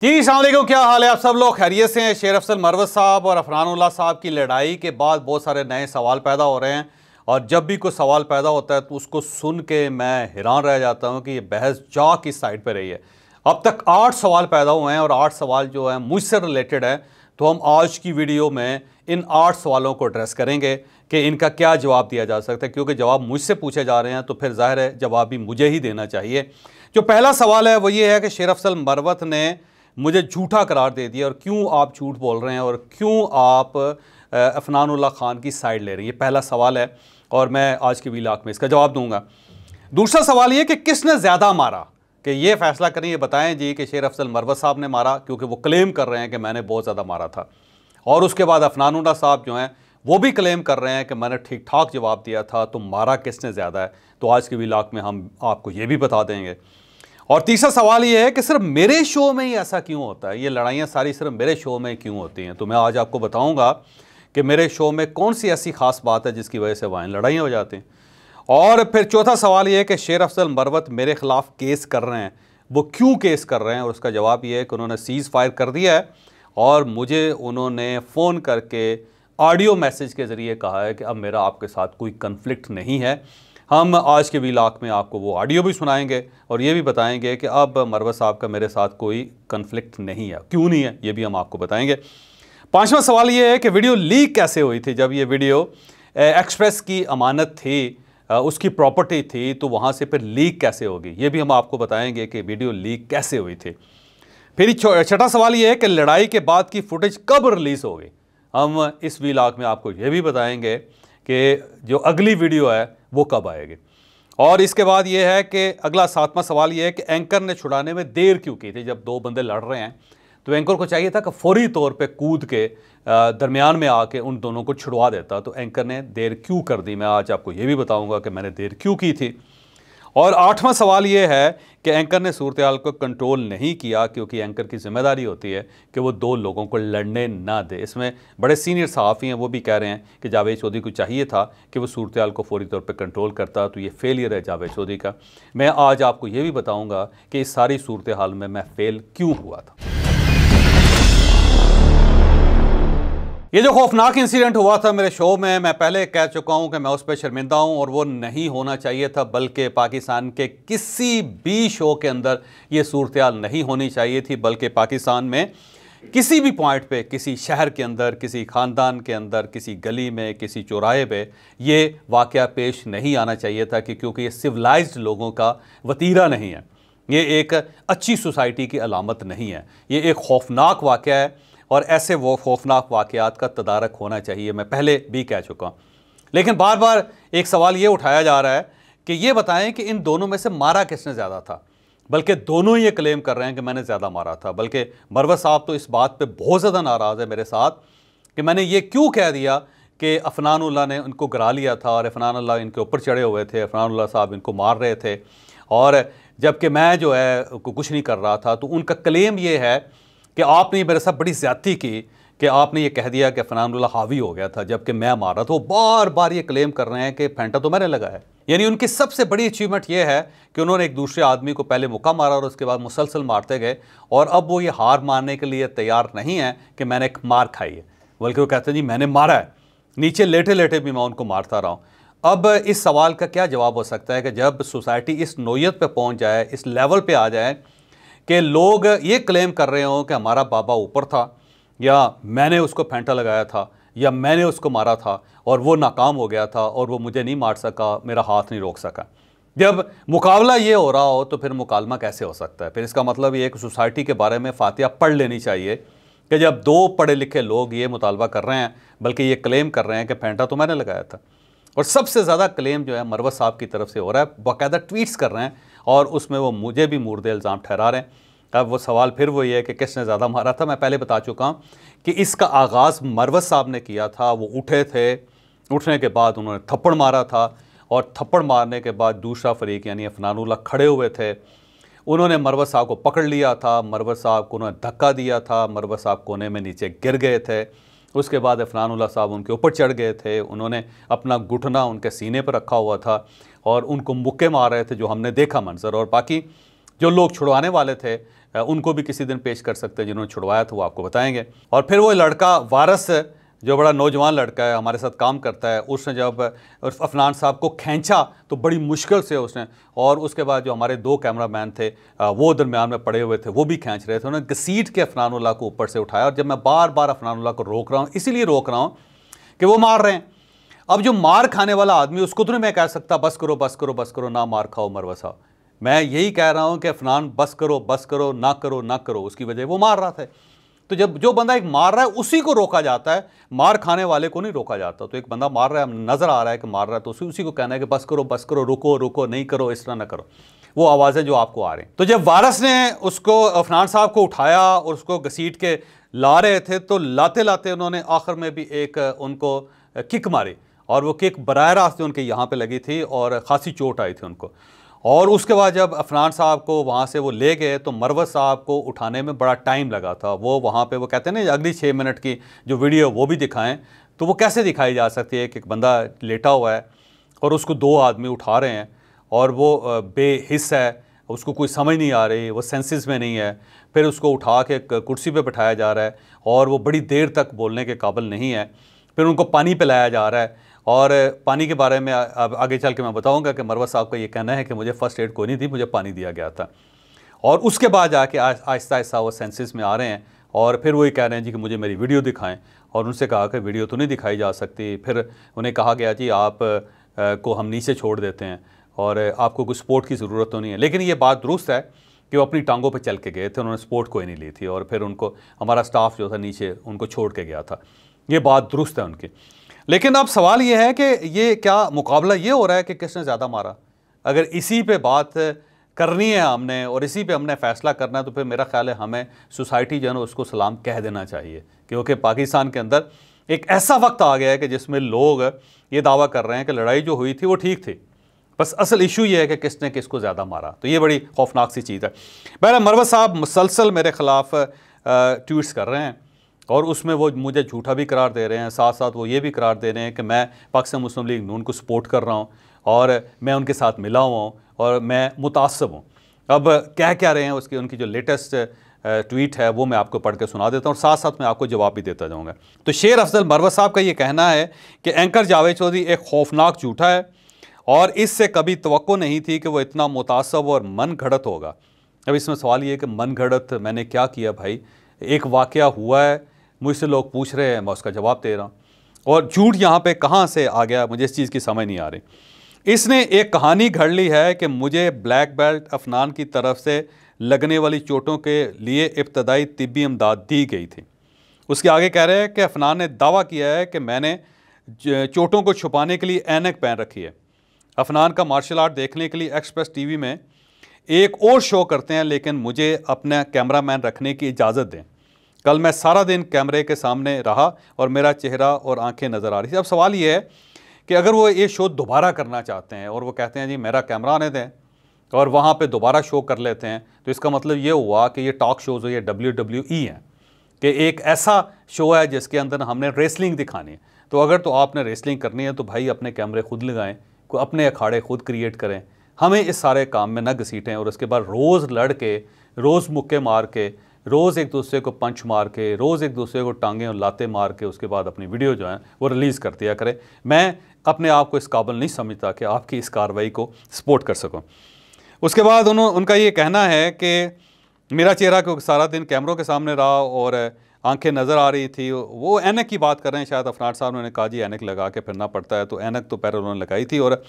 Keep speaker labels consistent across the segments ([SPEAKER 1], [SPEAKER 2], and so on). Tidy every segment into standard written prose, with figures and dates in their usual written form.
[SPEAKER 1] जी अस्सलाम वालेकुम, क्या हाल है? आप सब लोग खैरियत से हैं? शेर अफजल मरवत साहब और अफनानुल्लाह साहब की लड़ाई के बाद बहुत सारे नए सवाल पैदा हो रहे हैं और जब भी कोई सवाल पैदा होता है तो उसको सुन के मैं हैरान रह जाता हूं कि ये बहस जा किस साइड पे रही है। अब तक 8 सवाल पैदा हुए हैं और 8 सवाल जो हैं मुझसे रिलेटेड हैं, तो हम आज की वीडियो में इन 8 सवालों को एड्रेस करेंगे कि इनका क्या जवाब दिया जा सकता है, क्योंकि जवाब मुझसे पूछे जा रहे हैं तो फिर जाहिर है जवाब भी मुझे ही देना चाहिए। जो पहला सवाल है वो ये है कि शेर अफजल मरवत ने मुझे झूठा करार दे दिया और क्यों आप झूठ बोल रहे हैं और क्यों आप अफनानुल्लाह खान की साइड ले रहे हैं। ये पहला सवाल है और मैं आज की व्लॉग में इसका जवाब दूंगा। दूसरा सवाल ये कि किसने ज़्यादा मारा, कि ये फैसला करें, ये बताएं जी कि शेर अफजल मरवत साहब ने मारा क्योंकि वो क्लेम कर रहे हैं कि मैंने बहुत ज़्यादा मारा था, और उसके बाद अफनानुल्लाह साहब जो हैं वो भी क्लेम कर रहे हैं कि मैंने ठीक ठाक जवाब दिया था। तो मारा किसने ज़्यादा है, तो आज की व्लॉग में हम आपको ये भी बता देंगे। और तीसरा सवाल ये है कि सिर्फ मेरे शो में ही ऐसा क्यों होता है, ये लड़ाइयाँ सारी सिर्फ मेरे शो में क्यों होती हैं। तो मैं आज आपको बताऊंगा कि मेरे शो में कौन सी ऐसी ख़ास बात है जिसकी वजह से वहाँ लड़ाइयाँ हो जाती हैं। और फिर चौथा सवाल ये है कि शेर अफजल मरवत मेरे ख़िलाफ़ केस कर रहे हैं, वो क्यों केस कर रहे हैं, और उसका जवाब ये है कि उन्होंने सीज़ फायर कर दिया है और मुझे उन्होंने फ़ोन करके ऑडियो मैसेज के ज़रिए कहा है कि अब मेरा आपके साथ कोई कन्फ्लिक्ट नहीं है। हम आज के व्लॉग में आपको वो ऑडियो भी सुनाएंगे और ये भी बताएंगे कि अब मरवत साहब का मेरे साथ कोई कन्फ्लिक्ट नहीं है, क्यों नहीं है, ये भी हम आपको बताएंगे। पांचवा सवाल ये है कि वीडियो लीक कैसे हुई थी। जब ये वीडियो एक्सप्रेस की अमानत थी, उसकी प्रॉपर्टी थी, तो वहाँ से फिर लीक कैसे होगी, ये भी हम आपको बताएंगे कि वीडियो लीक कैसे हुई थी। फिर छठा सवाल ये है कि लड़ाई के बाद की फुटेज कब रिलीज़ होगी। हम इस व्लॉग में आपको ये भी बताएंगे कि जो अगली वीडियो है वो कब आएगी। और इसके बाद ये है कि अगला सातवां सवाल ये है कि एंकर ने छुड़ाने में देर क्यों की थी। जब दो बंदे लड़ रहे हैं तो एंकर को चाहिए था कि फौरी तौर पे कूद के दरमियान में आके उन दोनों को छुड़वा देता, तो एंकर ने देर क्यों कर दी। मैं आज आपको ये भी बताऊंगा कि मैंने देर क्यों की थी। और आठवां सवाल ये है कि एंकर ने सूरत हाल को कंट्रोल नहीं किया क्योंकि एंकर की जिम्मेदारी होती है कि वो दो लोगों को लड़ने ना दे। इसमें बड़े सीनियर सहाफ़ी हैं, वो भी कह रहे हैं कि जावेद चौधरी को चाहिए था कि वो सूरत हाल को फौरी तौर पर कंट्रोल करता, तो ये फेलियर है जावेद चौधरी का। मैं आज आपको ये भी बताऊँगा कि इस सारी सूरत हाल में मैं फेल क्यों हुआ था। ये जो खौफनाक इंसिडेंट हुआ था मेरे शो में, मैं पहले कह चुका हूं कि मैं उस पर शर्मिंदा हूं और वो नहीं होना चाहिए था, बल्कि पाकिस्तान के किसी भी शो के अंदर ये सूरत हाल नहीं होनी चाहिए थी, बल्कि पाकिस्तान में किसी भी पॉइंट पे, किसी शहर के अंदर, किसी ख़ानदान के अंदर, किसी गली में, किसी चौराहे पे ये वाक़या पेश नहीं आना चाहिए था, क्योंकि ये सिविलाइज्ड लोगों का वतीरा नहीं है, ये एक अच्छी सोसाइटी की अलामत नहीं है, ये एक खौफनाक वाक़या है और ऐसे वो खौफनाक वाक़यात का तदारक होना चाहिए। मैं पहले भी कह चुका हूँ, लेकिन बार बार एक सवाल ये उठाया जा रहा है कि ये बताएं कि इन दोनों में से मारा किसने ज़्यादा था, बल्कि दोनों ये क्लेम कर रहे हैं कि मैंने ज़्यादा मारा था। बल्कि मरवत साहब तो इस बात पे बहुत ज़्यादा नाराज़ है मेरे साथ कि मैंने ये क्यों कह दिया कि अफनानुल्लाह ने उनको गिरा लिया था और अफनानुल्लाह इनके ऊपर चढ़े हुए थे, अफनानुल्लाह साहब इनको मार रहे थे, और जबकि मैं जो है कुछ नहीं कर रहा था। तो उनका क्लेम ये है कि आपने मेरे साथ बड़ी ज़्यादती की कि आपने ये कह दिया कि अफनानुल्लाह हावी हो गया था जबकि मैं मारा था। वो बार बार ये क्लेम कर रहे हैं कि फेंटा तो मैंने लगाया है। यानी उनकी सबसे बड़ी अचीवमेंट ये है कि उन्होंने एक दूसरे आदमी को पहले मुक्का मारा और उसके बाद मुसलसल मारते गए, और अब वो ये हार मानने के लिए तैयार नहीं है कि मैंने एक मार खाई है, बल्कि वो कहते हैं जी मैंने मारा है, नीचे लेटे लेटे भी मैं उनको मारता रहा हूँ। अब इस सवाल का क्या जवाब हो सकता है कि जब सोसाइटी इस नौयत पर पहुँच जाए, इस लेवल पर आ जाए कि लोग ये क्लेम कर रहे हों कि हमारा बाबा ऊपर था, या मैंने उसको फेंटा लगाया था, या मैंने उसको मारा था और वो नाकाम हो गया था और वो मुझे नहीं मार सका, मेरा हाथ नहीं रोक सका। जब मुकाबला ये हो रहा हो तो फिर मुकालमा कैसे हो सकता है। फिर इसका मतलब ये कि सोसाइटी के बारे में फातिहा पढ़ लेनी चाहिए कि जब दो पढ़े लिखे लोग ये मुतालबा कर रहे हैं, बल्कि ये क्लेम कर रहे हैं कि फेंटा तो मैंने लगाया था, और सबसे ज़्यादा क्लेम जो है मरवत साहब की तरफ से हो रहा है, बाकायदा ट्वीट्स कर रहे हैं और उसमें वो मुझे भी मुर्दे इल्ज़ाम ठहरा रहे हैं। अब वो सवाल फिर वही है कि किसने ज़्यादा मारा था। मैं पहले बता चुका हूँ कि इसका आगाज़ मरवत साहब ने किया था। वो उठे थे, उठने के बाद उन्होंने थप्पड़ मारा था, और थप्पड़ मारने के बाद दूसरा फरीक यानी अफनानुल्लाह खड़े हुए थे, उन्होंने मरवत साहब को पकड़ लिया था, मरवत साहब को उन्होंने धक्का दिया था, मरवत साहब कोने में नीचे गिर गए थे। उसके बाद अफनानुल्लाह साहब उनके ऊपर चढ़ गए थे, उन्होंने अपना घुटना उनके सीने पर रखा हुआ था और उनको मुक्के मार रहे थे, जो हमने देखा मंजर। और बाकी जो लोग छुड़वाने वाले थे उनको भी किसी दिन पेश कर सकते हैं जिन्होंने छुड़वाया था, वो आपको बताएंगे। और फिर वो लड़का वारस जो बड़ा नौजवान लड़का है, हमारे साथ काम करता है, उसने जब अफनान साहब को खींचा तो बड़ी मुश्किल से उसने, और उसके बाद जो हमारे 2 कैमरामैन थे वो दरमियान में पड़े हुए थे, वो भी खींच रहे थे, उन्होंने घसीट के अफनानुल्लाह को ऊपर से उठाया। और जब मैं बार बार अफनानुल्लाह को रोक रहा हूँ, इसीलिए रोक रहा हूँ कि वो मार रहे हैं। अब जो मार खाने वाला आदमी, उसको तो नहीं मैं कह सकता बस करो बस करो बस करो, ना मार खाओ मरवा साहब। मैं यही कह रहा हूँ कि अफनान बस करो ना करो ना करो, उसकी वजह वो मार रहा था। तो जब जो बंदा एक मार रहा है उसी को रोका जाता है, मार खाने वाले को नहीं रोका जाता। तो एक बंदा मार रहा है, नजर आ रहा है कि मार रहा है, तो उसी को कहना है कि बस करो रुको रुको, नहीं करो, इस तरह ना करो। वो आवाज़ें जो आपको आ रही हैं। तो जब वारस ने उसको अफनान साहब को उठाया और उसको घसीट के ला रहे थे, तो लाते लाते उन्होंने आखिर में भी एक उनको किक मारी, और वो किक बराह रास्त उनके यहाँ पे लगी थी और ख़ासी चोट आई थी उनको। और उसके बाद जब अफनान साहब को वहाँ से वो ले गए तो मरवत साहब को उठाने में बड़ा टाइम लगा था। वो वहाँ पे वो कहते हैं ना, अगली 6 मिनट की जो वीडियो वो भी दिखाएं, तो वो कैसे दिखाई जा सकती है कि एक बंदा लेटा हुआ है और उसको 2 आदमी उठा रहे हैं और वो बेहिस है, उसको कोई समझ नहीं आ रही, वो सेंसेस में नहीं है, फिर उसको उठा के कुर्सी पे बैठाया जा रहा है और वो बड़ी देर तक बोलने के काबिल नहीं है। फिर उनको पानी पिलाया जा रहा है, और पानी के बारे में अब आगे चल के मैं बताऊंगा कि मरवत साहब का ये कहना है कि मुझे फ़र्स्ट एड कोई नहीं थी, मुझे पानी दिया गया था। और उसके बाद जाके आहिस्ता आहिस्ता वो सेंसेस में आ रहे हैं, और फिर वही कह रहे हैं जी कि मुझे मेरी वीडियो दिखाएं। और उनसे कहा कि वीडियो तो नहीं दिखाई जा सकती। फिर उन्हें कहा गया जी आप को हम नीचे छोड़ देते हैं और आपको कोई सपोर्ट की ज़रूरत तो नहीं है। लेकिन ये बात दुरुस्त है कि वो अपनी टांगों पे चल के गए थे, उन्होंने सपोर्ट कोई नहीं ली थी, और फिर उनको हमारा स्टाफ जो था नीचे उनको छोड़ के गया था। ये बात दुरुस्त है उनकी। लेकिन अब सवाल ये है कि ये क्या मुकाबला ये हो रहा है कि किसने ज़्यादा मारा? अगर इसी पे बात करनी है हमने और इसी पे हमने फ़ैसला करना है, तो फिर मेरा ख्याल है हमें सोसाइटी जो है ना उसको सलाम कह देना चाहिए, क्योंकि पाकिस्तान के अंदर एक ऐसा वक्त आ गया है कि जिसमें लोग ये दावा कर रहे हैं कि लड़ाई जो हुई थी वो ठीक थी, बस असल इशू ये है कि किसने किसको ज़्यादा मारा। तो ये बड़ी खौफनाक सी चीज़ है। बहरहाल मरवत साहब मुसलसल मेरे ख़िलाफ़ ट्वीट्स कर रहे हैं, और उसमें वो मुझे झूठा भी करार दे रहे हैं, साथ साथ वो ये भी करार दे रहे हैं कि मैं पाकिस्तान मुस्लिम लीग नून को सपोर्ट कर रहा हूँ और मैं उनके साथ मिला हुआ हूँ और मैं मुतासब हूँ। अब क्या रहे हैं उसकी उनकी जो लेटेस्ट ट्वीट है वो मैं आपको पढ़ के सुना देता हूँ, और साथ साथ मैं आपको जवाब भी देता जाऊँगा। तो शेर अफजल मरवत साहब का ये कहना है कि एंकर जावेद चौधरी एक खौफनाक झूठा है और इससे कभी तवक्को नहीं थी कि वो इतना मुतासब और मन घड़त होगा। अब इसमें सवाल ये है कि मन घड़त मैंने क्या किया भाई? एक वाक़या हुआ है, मुझसे लोग पूछ रहे हैं, मैं उसका जवाब दे रहा हूँ, और झूठ यहाँ पे कहाँ से आ गया मुझे इस चीज़ की समझ नहीं आ रही। इसने एक कहानी घड़ ली है कि मुझे ब्लैक बेल्ट अफनान की तरफ से लगने वाली चोटों के लिए इब्तदाई तिब्बी इमदाद दी गई थी। उसके आगे कह रहे हैं कि अफनान ने दावा किया है कि मैंने चोटों को छुपाने के लिए ऐनक पहन रखी है। अफनान का मार्शल आर्ट देखने के लिए एक्सप्रेस टीवी में एक और शो करते हैं, लेकिन मुझे अपना कैमरामैन रखने की इजाज़त दें। कल मैं सारा दिन कैमरे के सामने रहा और मेरा चेहरा और आंखें नज़र आ रही थी। अब सवाल ये है कि अगर वो ये शो दोबारा करना चाहते हैं और वो कहते हैं जी मेरा कैमरा आने दें और वहाँ पे दोबारा शो कर लेते हैं, तो इसका मतलब ये हुआ कि ये टॉक शोज़ हो, ये WWE है कि एक ऐसा शो है जिसके अंदर हमने रेसलिंग दिखानी है। तो अगर तो आपने रेसलिंग करनी है तो भाई अपने कैमरे खुद लगाएं, को अपने अखाड़े खुद क्रिएट करें, हमें इस सारे काम में न घसीटें। और उसके बाद रोज़ लड़ के, रोज़ मुक्के मार के, रोज़ एक दूसरे को पंच मार के, रोज़ एक दूसरे को टांगें और लाते मार के उसके बाद अपनी वीडियो जो है वो रिलीज़ कर दिया करें। मैं अपने आप को इस काबिल नहीं समझता कि आपकी इस कार्रवाई को सपोर्ट कर सकूं। उसके बाद उनका ये कहना है कि मेरा चेहरा क्योंकि सारा दिन कैमरों के सामने रहा और आंखें नज़र आ रही थी। वो ऐनक की बात कर रहे हैं शायद, अफनान साहब ने कहा जी ऐनक लगा के फिरना पड़ता है, तो ऐनक तो पहले उन्होंने लगाई थी। और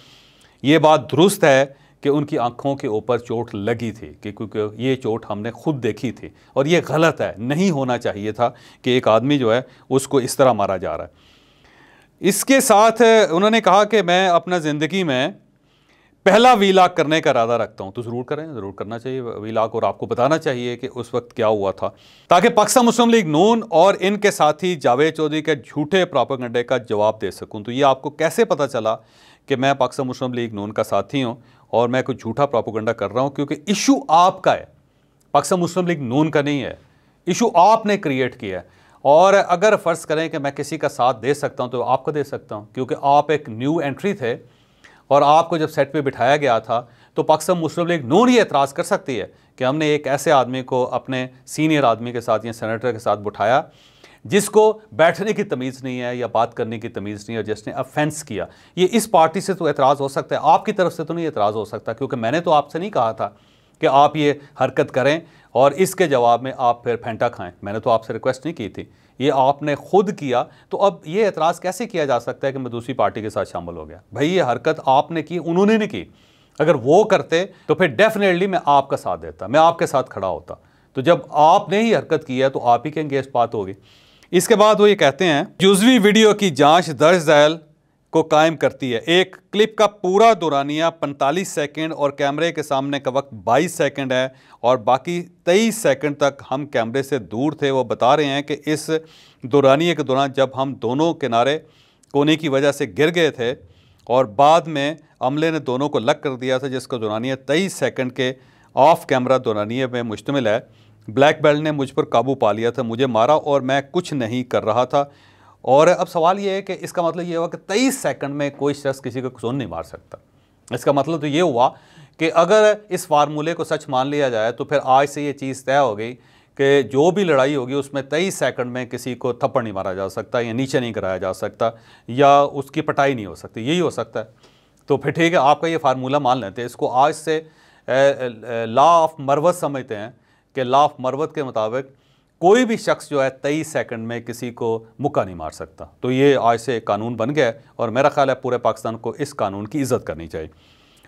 [SPEAKER 1] ये बात दुरुस्त है कि उनकी आंखों के ऊपर चोट लगी थी, कि क्योंकि ये चोट हमने खुद देखी थी और ये गलत है, नहीं होना चाहिए था कि एक आदमी जो है उसको इस तरह मारा जा रहा है। इसके साथ उन्होंने कहा कि मैं अपना ज़िंदगी में पहला वीलॉग करने का इरादा रखता हूं, तो ज़रूर करें, ज़रूर करना चाहिए वीलॉग, और आपको बताना चाहिए कि उस वक्त क्या हुआ था, ताकि पाकिस्तान मुस्लिम लीग नून और इनके साथी जावेद चौधरी के झूठे प्रोपेगेंडे का जवाब दे सकूं। तो ये आपको कैसे पता चला कि मैं पाकिस्तान मुस्लिम लीग नून का साथी हूं और मैं कोई झूठा प्रोपेगेंडा कर रहा हूं? क्योंकि इशू आपका है, पाकिस्तान मुस्लिम लीग नून का नहीं है। इशू आपने क्रिएट किया है। और अगर फ़र्ज़ करें कि मैं किसी का साथ दे सकता हूं तो आपको दे सकता हूं, क्योंकि आप एक न्यू एंट्री थे और आपको जब सेट पे बिठाया गया था तो पाकिस्तान मुस्लिम लीग नून ही एतराज़ कर सकती है कि हमने एक ऐसे आदमी को अपने सीनियर आदमी के साथ या सेनेटर के साथ बिठाया जिसको बैठने की तमीज़ नहीं है या बात करने की तमीज़ नहीं है, और जिसने ऑफेंस किया। ये इस पार्टी से तो एतराज़ हो सकता है, आपकी तरफ से तो नहीं एतराज़ हो सकता, क्योंकि मैंने तो आपसे नहीं कहा था कि आप ये हरकत करें और इसके जवाब में आप फिर फेंटा खाएं। मैंने तो आपसे रिक्वेस्ट नहीं की थी, ये आपने खुद किया। तो अब ये एतराज़ कैसे किया जा सकता है कि मैं दूसरी पार्टी के साथ शामिल हो गया? भाई ये हरकत आपने की, उन्होंने नहीं की। अगर वो करते तो फिर डेफिनेटली मैं आपका साथ देता, मैं आपके साथ खड़ा होता। तो जब आपने ही हरकत की है तो आप ही के अगेंस्ट बात होगी। इसके बाद वो ये कहते हैं, जुज़वी वीडियो की जांच दर्ज झैल को कायम करती है। एक क्लिप का पूरा दौरानिया 45 सेकंड और कैमरे के सामने का वक्त 22 सेकंड है, और बाकी 23 सेकंड तक हम कैमरे से दूर थे। वो बता रहे हैं कि इस दौरानिए के दौरान जब हम दोनों किनारे कोने की वजह से गिर गए थे और बाद में अमले ने दोनों को लग कर दिया था, जिसका दौरानिया 23 सेकंड के ऑफ कैमरा दौरानिए में मुश्तमिल है। ब्लैक बेल्ट ने मुझ पर काबू पा लिया था, मुझे मारा और मैं कुछ नहीं कर रहा था। और अब सवाल ये है कि इसका मतलब ये हुआ कि 23 सेकंड में कोई शख्स किसी को खून नहीं मार सकता। इसका मतलब तो ये हुआ कि अगर इस फार्मूले को सच मान लिया जाए तो फिर आज से ये चीज़ तय हो गई कि जो भी लड़ाई होगी उसमें 23 सेकंड में किसी को थप्पड़ नहीं मारा जा सकता, या नीचे नहीं कराया जा सकता, या उसकी पिटाई नहीं हो सकती। यही हो सकता है। तो फिर ठीक है, आपका ये फार्मूला मान लेते हैं। इसको आज से लॉ ऑफ मरवत समझते हैं कि लॉ ऑफ मरवत के मुताबिक कोई भी शख्स जो है 23 सेकंड में किसी को मुक्का नहीं मार सकता। तो ये आज से कानून बन गया है, और मेरा ख्याल है पूरे पाकिस्तान को इस कानून की इज़्ज़त करनी चाहिए।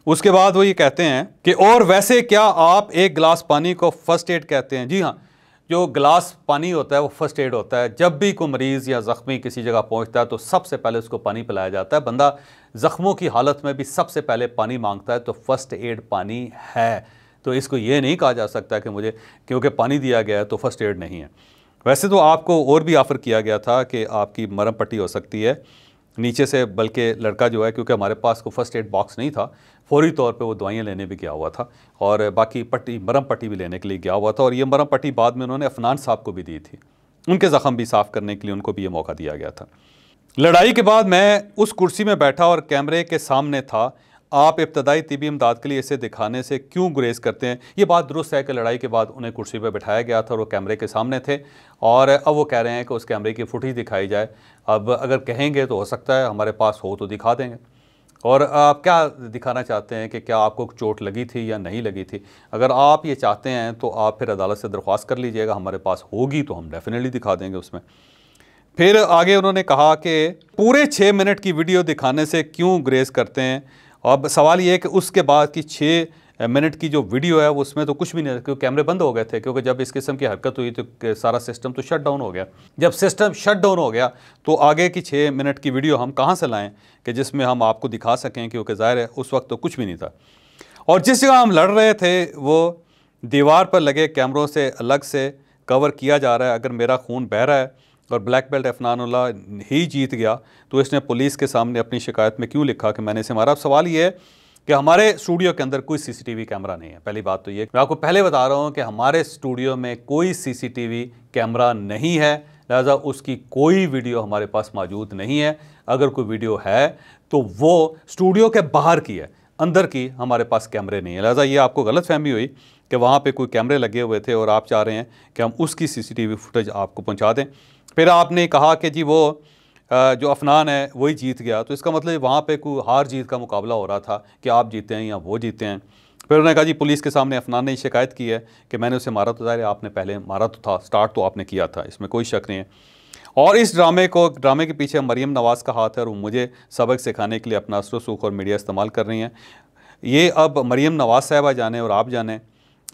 [SPEAKER 1] उसके बाद वो ये कहते हैं कि और वैसे क्या आप एक गिलास पानी को फ़र्स्ट एड कहते हैं? जी हाँ, जो गिलास पानी होता है वो फ़र्स्ट एड होता है। जब भी कोई मरीज़ या ज़ख्मी किसी जगह पहुँचता है तो सबसे पहले उसको पानी पिलाया जाता है। बंदा ज़ख्मों की हालत में भी सबसे पहले पानी मांगता है, तो फ़र्स्ट एड पानी है। तो इसको ये नहीं कहा जा सकता कि मुझे क्योंकि पानी दिया गया है तो फर्स्ट एड नहीं है। वैसे तो आपको और भी ऑफ़र किया गया था कि आपकी मरहम पट्टी हो सकती है नीचे से, बल्कि लड़का जो है, क्योंकि हमारे पास को फर्स्ट एड बॉक्स नहीं था, फौरी तौर पे वो दवाइयाँ लेने भी गया हुआ था और बाकी पट्टी मरहम पट्टी भी लेने के लिए गया हुआ था। और ये मरहम पट्टी बाद में उन्होंने अफनान साहब को भी दी थी, उनके ज़ख़म भी साफ़ करने के लिए उनको भी ये मौका दिया गया था। लड़ाई के बाद मैं उस कुर्सी में बैठा और कैमरे के सामने था। आप इब्तदाई तिबी इमदाद के लिए इसे दिखाने से क्यों गुरेज करते हैं? ये बात दुरुस्त है कि लड़ाई के बाद उन्हें कुर्सी पर बैठाया गया था और वो कैमरे के सामने थे, और अब वो कह रहे हैं कि उस कैमरे की फुटेज दिखाई जाए। अब अगर कहेंगे तो हो सकता है हमारे पास हो तो दिखा देंगे। और आप क्या दिखाना चाहते हैं कि क्या आपको चोट लगी थी या नहीं लगी थी? अगर आप ये चाहते हैं तो आप फिर अदालत से दरख्वास्त कर लीजिएगा, हमारे पास होगी तो हम डेफिनेटली दिखा देंगे उसमें। फिर आगे उन्होंने कहा कि पूरे 6 मिनट की वीडियो दिखाने से क्यों गुरेज करते हैं? अब सवाल ये है कि उसके बाद की 6 मिनट की जो वीडियो है उसमें तो कुछ भी नहीं, क्योंकि कैमरे बंद हो गए थे, क्योंकि जब इस किस्म की हरकत हुई तो सारा सिस्टम तो शट डाउन हो गया। जब सिस्टम शट डाउन हो गया तो आगे की 6 मिनट की वीडियो हम कहाँ से लाएं कि जिसमें हम आपको दिखा सकें, क्योंकि ज़ाहिर है उस वक्त तो कुछ भी नहीं था। और जिस जगह हम लड़ रहे थे वो दीवार पर लगे कैमरों से अलग से कवर किया जा रहा है। अगर मेरा खून बह रहा है और ब्लैक बेल्ट अफनानुल्लाह ही जीत गया तो इसने पुलिस के सामने अपनी शिकायत में क्यों लिखा कि मैंने इसे मारा? अब सवाल ये है कि हमारे स्टूडियो के अंदर कोई सीसीटीवी कैमरा नहीं है। पहली बात तो ये, मैं आपको पहले बता रहा हूँ कि हमारे स्टूडियो में कोई सीसीटीवी कैमरा नहीं है, लिहाजा उसकी कोई वीडियो हमारे पास मौजूद नहीं है। अगर कोई वीडियो है तो वो स्टूडियो के बाहर की है, अंदर की हमारे पास कैमरे नहीं है। लिहाजा ये आपको गलतफहमी हुई कि वहाँ पे कोई कैमरे लगे हुए थे और आप चाह रहे हैं कि हम उसकी सीसीटीवी फुटेज आपको पहुँचा दें। फिर आपने कहा कि जी वो जो अफनान है वही जीत गया, तो इसका मतलब वहाँ पे कोई हार जीत का मुकाबला हो रहा था कि आप जीते हैं या वो जीते हैं। फिर उन्होंने कहा जी पुलिस के सामने अफनान ने शिकायत की है कि मैंने उसे मारा, तो ज़ाहिर है आपने पहले मारा तो था, स्टार्ट तो आपने किया था, इसमें कोई शक नहीं है। और इस ड्रामे के पीछे मरीम नवाज़ का हाथ है और वो मुझे सबक सिखाने के लिए अपना असर सूख और मीडिया इस्तेमाल कर रही हैं। ये अब मरीम नवाज़ साहबा जाने और आप जाने,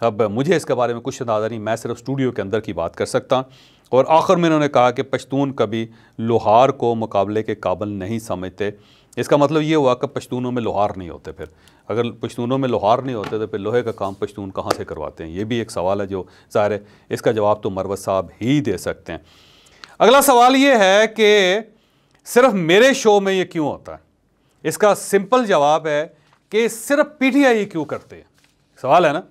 [SPEAKER 1] अब मुझे इसके बारे में कुछ अंदाज़ा नहीं, मैं सिर्फ स्टूडियो के अंदर की बात कर सकता। और आखिर में इन्होंने कहा कि पश्तून कभी लोहार को मुकाबले के काबिल नहीं समझते। इसका मतलब ये हुआ कि पश्तूनों में लोहार नहीं होते। फिर अगर पश्तूनों में लोहार नहीं होते तो फिर लोहे का काम पश्तून कहाँ से करवाते हैं? ये भी एक सवाल है जो ज़ाहिर है इसका जवाब तो मरवत साहब ही दे सकते हैं। अगला सवाल ये है कि सिर्फ मेरे शो में ये क्यों होता है? इसका सिंपल जवाब है कि सिर्फ पीटीआई क्यों करते हैं। सवाल है ना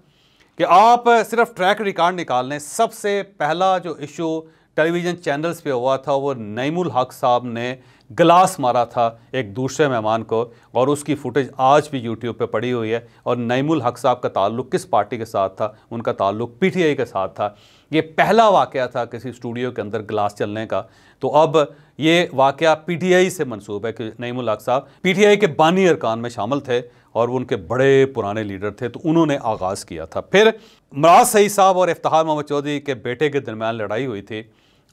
[SPEAKER 1] कि आप सिर्फ ट्रैक रिकॉर्ड निकाल लें। सबसे पहला जो इशू टेलीविज़न चैनल्स पे हुआ था, वो नईमुल हक साहब ने गिलास मारा था एक दूसरे मेहमान को, और उसकी फुटेज आज भी यूट्यूब पे पड़ी हुई है। और नईमुल हक साहब का ताल्लुक़ किस पार्टी के साथ था? उनका ताल्लुक़ पीटीआई के साथ था। ये पहला वाक़या था किसी स्टूडियो के अंदर गिलास चलने का। तो अब ये वाक़या पीटीआई से मंसूब है कि नईमुल हक साहब पीटीआई के बानी अरकान में शामिल थे और वो उनके बड़े पुराने लीडर थे, तो उन्होंने आगाज़ किया था। फिर मुराद सईद साहब और इफ्तिखार मोहम्मद चौधरी के बेटे के दरमियान लड़ाई हुई थी,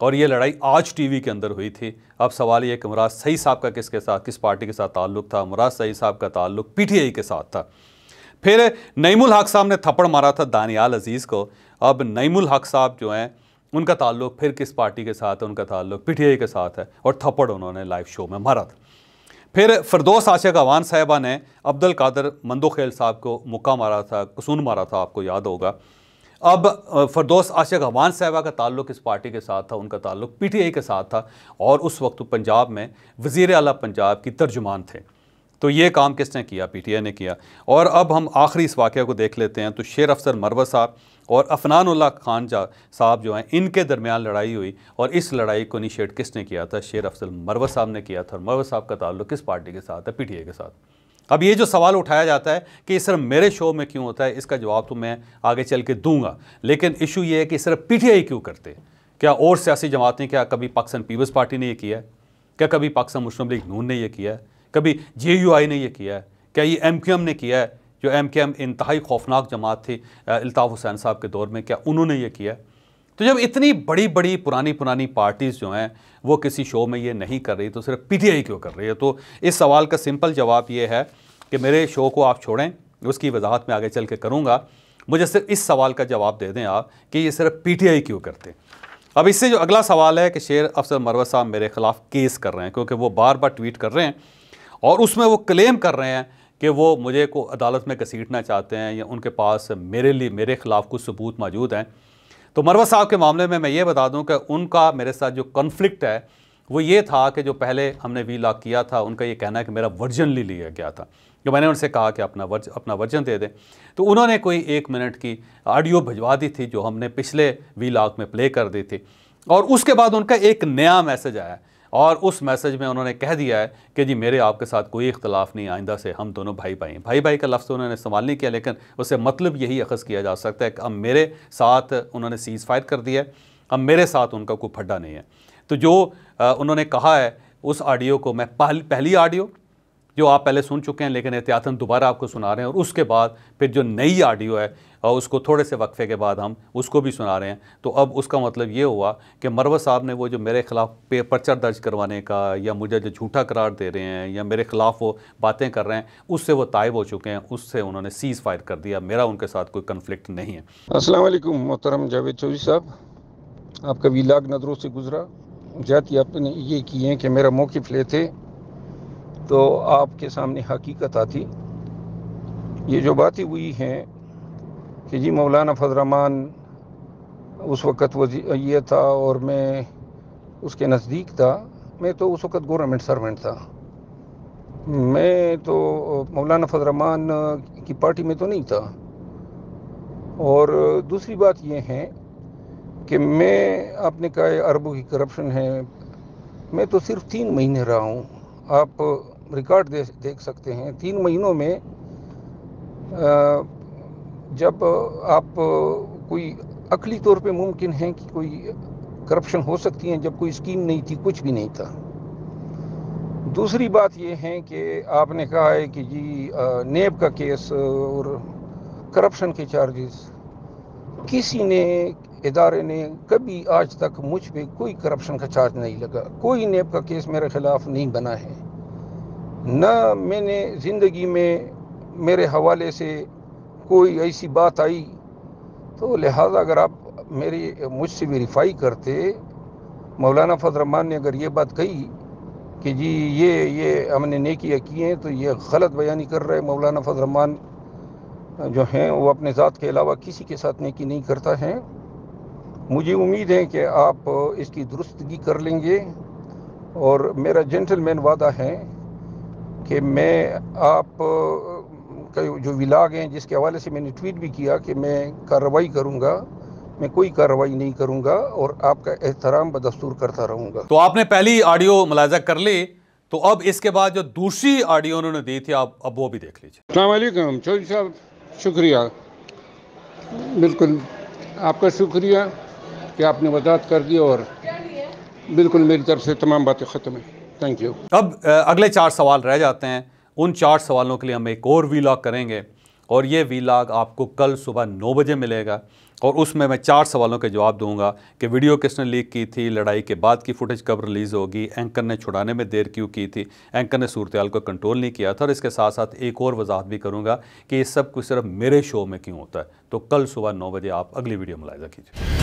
[SPEAKER 1] और ये लड़ाई आज टीवी के अंदर हुई थी। अब सवाल ये कि मुराद सईद साहब का किसके साथ, किस पार्टी के साथ ताल्लुक़ था? मुराद सईद साहब का ताल्लुक़ पीटीआई के साथ था। फिर नईमुल हक साहब ने थप्पड़ मारा था दानियाल अजीज़ को। अब नईमुल हक साहब जो हैं उनका ताल्लुक़ फिर किस पार्टी के साथ है? उनका ताल्लुक़ पीटीआई के साथ है, और थप्पड़ उन्होंने लाइव शो में मारा था। फिर फिरदौस आशिक अवान साहिबा ने अब्दुल कादिर मंदोखेल साहब को मुक्का मारा था, कसून मारा था, आपको याद होगा। अब फिरदौस आशिक अवान साहिबा का ताल्लुक़ इस पार्टी के साथ था, उनका ताल्लुक़ पीटीआई के साथ था, और उस वक्त पंजाब में वज़ीर आला पंजाब की तर्जुमान थे। तो ये काम किसने किया? पीटीआई ने किया। और अब हम आखिरी इस वाक़े को देख लेते हैं। तो शेर अफसर मरवत साहब और अफनान उल्लाह खान साहब जो हैं, इनके दरमियान लड़ाई हुई, और इस लड़ाई को इनिशिएट किसने किया था? शेर अफसर मरवत साहब ने किया था। और मरवत साहब का ताल्लुक़ किस पार्टी के साथ है? पीटीआई के साथ। अब ये जो सवाल उठाया जाता है कि सिर्फ मेरे शो में क्यों होता है, इसका जवाब तो मैं आगे चल के दूंगा, लेकिन इशू ये है कि सिर्फ पीटीआई क्यों करते? क्या और सियासी जमातें, क्या कभी पाकिस्तान पीपल्स पार्टी ने ये किया है? क्या कभी पाकिस्तान मुस्लिम लीग नून ने यह किया है? कभी जेयूआई ने यह किया है? क्या ये एमक्यूएम ने किया है? जो एमक्यूएम इंतहाई खौफनाक जमात थी अल्ताफ़ हुसैन साहब के दौर में, क्या उन्होंने ये किया? तो जब इतनी बड़ी बड़ी पुरानी पार्टीज़ जो हैं वो किसी शो में ये नहीं कर रही, तो सिर्फ पीटीआई क्यों कर रही है? तो इस सवाल का सिंपल जवाब ये है कि मेरे शो को आप छोड़ें, उसकी वजाहत मैं आगे चल के करूँगा। मुझे सिर्फ इस सवाल का जवाब दे दें आप कि ये सिर्फ पीटीआई क्यों करते। अब इससे जो अगला सवाल है कि शेर अफसर मरवत साहब मेरे ख़िलाफ़ केस कर रहे हैं, क्योंकि वो बार बार ट्वीट कर रहे हैं और उसमें वो क्लेम कर रहे हैं कि वो मुझे को अदालत में घसीटना चाहते हैं, या उनके पास मेरे ख़िलाफ़ कुछ सबूत मौजूद हैं। तो मरवत साहब के मामले में मैं ये बता दूं कि उनका मेरे साथ जो कॉन्फ्लिक्ट है वो ये था कि जो पहले हमने वीलॉग किया था, उनका ये कहना है कि मेरा वर्जन ले लिया गया था। जो मैंने उनसे कहा कि अपना वर्जन दे दें, तो उन्होंने कोई 1 मिनट की ऑडियो भिजवा दी थी जो हमने पिछले वीलॉग में प्ले कर दी थी, और उसके बाद उनका एक नया मैसेज आया, और उस मैसेज में उन्होंने कह दिया है कि जी मेरे आपके साथ कोई इख्तलाफ नहीं, आइंदा से हम दोनों भाई भाई हैं। भाई भाई का लफ्ज़ उन्होंने इस्तेमाल नहीं किया, लेकिन उससे मतलब यही अखज़ किया जा सकता है कि अब मेरे साथ उन्होंने सीज़ फायर कर दिया है, अब मेरे साथ उनका कोई फड्डा नहीं है। तो जो उन्होंने कहा है उस ऑडियो को मैं पहली ऑडियो जो आप पहले सुन चुके हैं, लेकिन एहतियातन दोबारा आपको सुना रहे हैं, और उसके बाद फिर जो नई ऑडियो है और उसको थोड़े से वक्फे के बाद हम उसको भी सुना रहे हैं। तो अब उसका मतलब ये हुआ कि मरवत साहब ने वो जो मेरे ख़िलाफ़ पर्चा दर्ज करवाने का, या मुझे जो झूठा करार दे रहे हैं, या मेरे ख़िलाफ़ वो बातें कर रहे हैं, उससे वो तायब हो चुके हैं, उससे उन्होंने सीज़ फायर कर दिया। मेरा उनके साथ कोई कन्फ्लिक्ट नहीं है।
[SPEAKER 2] अस्सलाम वालेकुम मोहतरम जावेद चौधरी साहब, आपका वीलॉग नज़रों से गुजरा। जाती आपने ये की है कि मेरा मौक़िफ़ लेते तो आपके सामने हकीकत आती। ये जो बातें हुई हैं कि जी मौलाना फजल रहमान उस वक़्त ये था और मैं उसके नज़दीक था, मैं तो उस वक़्त गवर्नमेंट सर्वेंट था, मैं तो मौलाना फजल रहमान की पार्टी में तो नहीं था। और दूसरी बात ये है कि मैं, आपने कहा अरबों की करप्शन है, मैं तो सिर्फ 3 महीने रहा हूँ। आप रिकॉर्ड देख सकते हैं। 3 महीनों में जब आप कोई अकली तौर पे मुमकिन है कि कोई करप्शन हो सकती है, जब कोई स्कीम नहीं थी, कुछ भी नहीं था। दूसरी बात ये है कि आपने कहा है कि जी नेब का केस और करप्शन के चार्जेस, किसी ने इदारे ने कभी आज तक मुझ पे कोई करप्शन का चार्ज नहीं लगा, कोई नेब का केस मेरे ख़िलाफ़ नहीं बना है, न मैंने ज़िंदगी में मेरे हवाले से कोई ऐसी बात आई। तो लिहाजा अगर आप मुझसे वेरीफाई करते, मौलाना फजल रहमान ने अगर ये बात कही कि जी ये हमने नेकियां की हैं, तो ये गलत बयानी कर रहे हैं। मौलाना फजल रहमान जो हैं वो अपने ज़ात के अलावा किसी के साथ नेकी नहीं करता है। मुझे उम्मीद है कि आप इसकी दुरुस्तगी कर लेंगे, और मेरा जेंटलमैन वादा है कि मैं आप का जो विलाग हैं जिसके हवाले से मैंने ट्वीट भी किया कि मैं कार्रवाई करूंगा, मैं कोई कार्रवाई नहीं करूंगा और आपका एहतराम बदस्तूर करता रहूंगा।
[SPEAKER 1] तो आपने पहली ऑडियो मुलाजा कर ली, तो अब इसके बाद जो दूसरी ऑडियो उन्होंने दी थी आप अब वो भी देख लीजिए।
[SPEAKER 3] अस्सलाम वालेकुम चौधरी साहब, शुक्रिया, बिल्कुल आपका शुक्रिया कि आपने वजाहत कर दी और बिल्कुल मेरी तरफ से तमाम बातें ख़त्म हैं। Thank you.
[SPEAKER 1] अब अगले 4 सवाल रह जाते हैं। उन 4 सवालों के लिए हम एक और वीलॉग करेंगे और ये वीलॉग आपको कल सुबह 9 बजे मिलेगा और उसमें मैं 4 सवालों के जवाब दूंगा कि वीडियो किसने लीक की थी, लड़ाई के बाद की फुटेज कब रिलीज़ होगी, एंकर ने छुड़ाने में देर क्यों की थी, एंकर ने सूरत-ए-हाल को कंट्रोल नहीं किया था, और इसके साथ साथ एक और वजाहत भी करूंगा कि ये सब कुछ सिर्फ मेरे शो में क्यों होता है। तो कल सुबह 9 बजे आप अगली वीडियो मुलाहिजा कीजिए।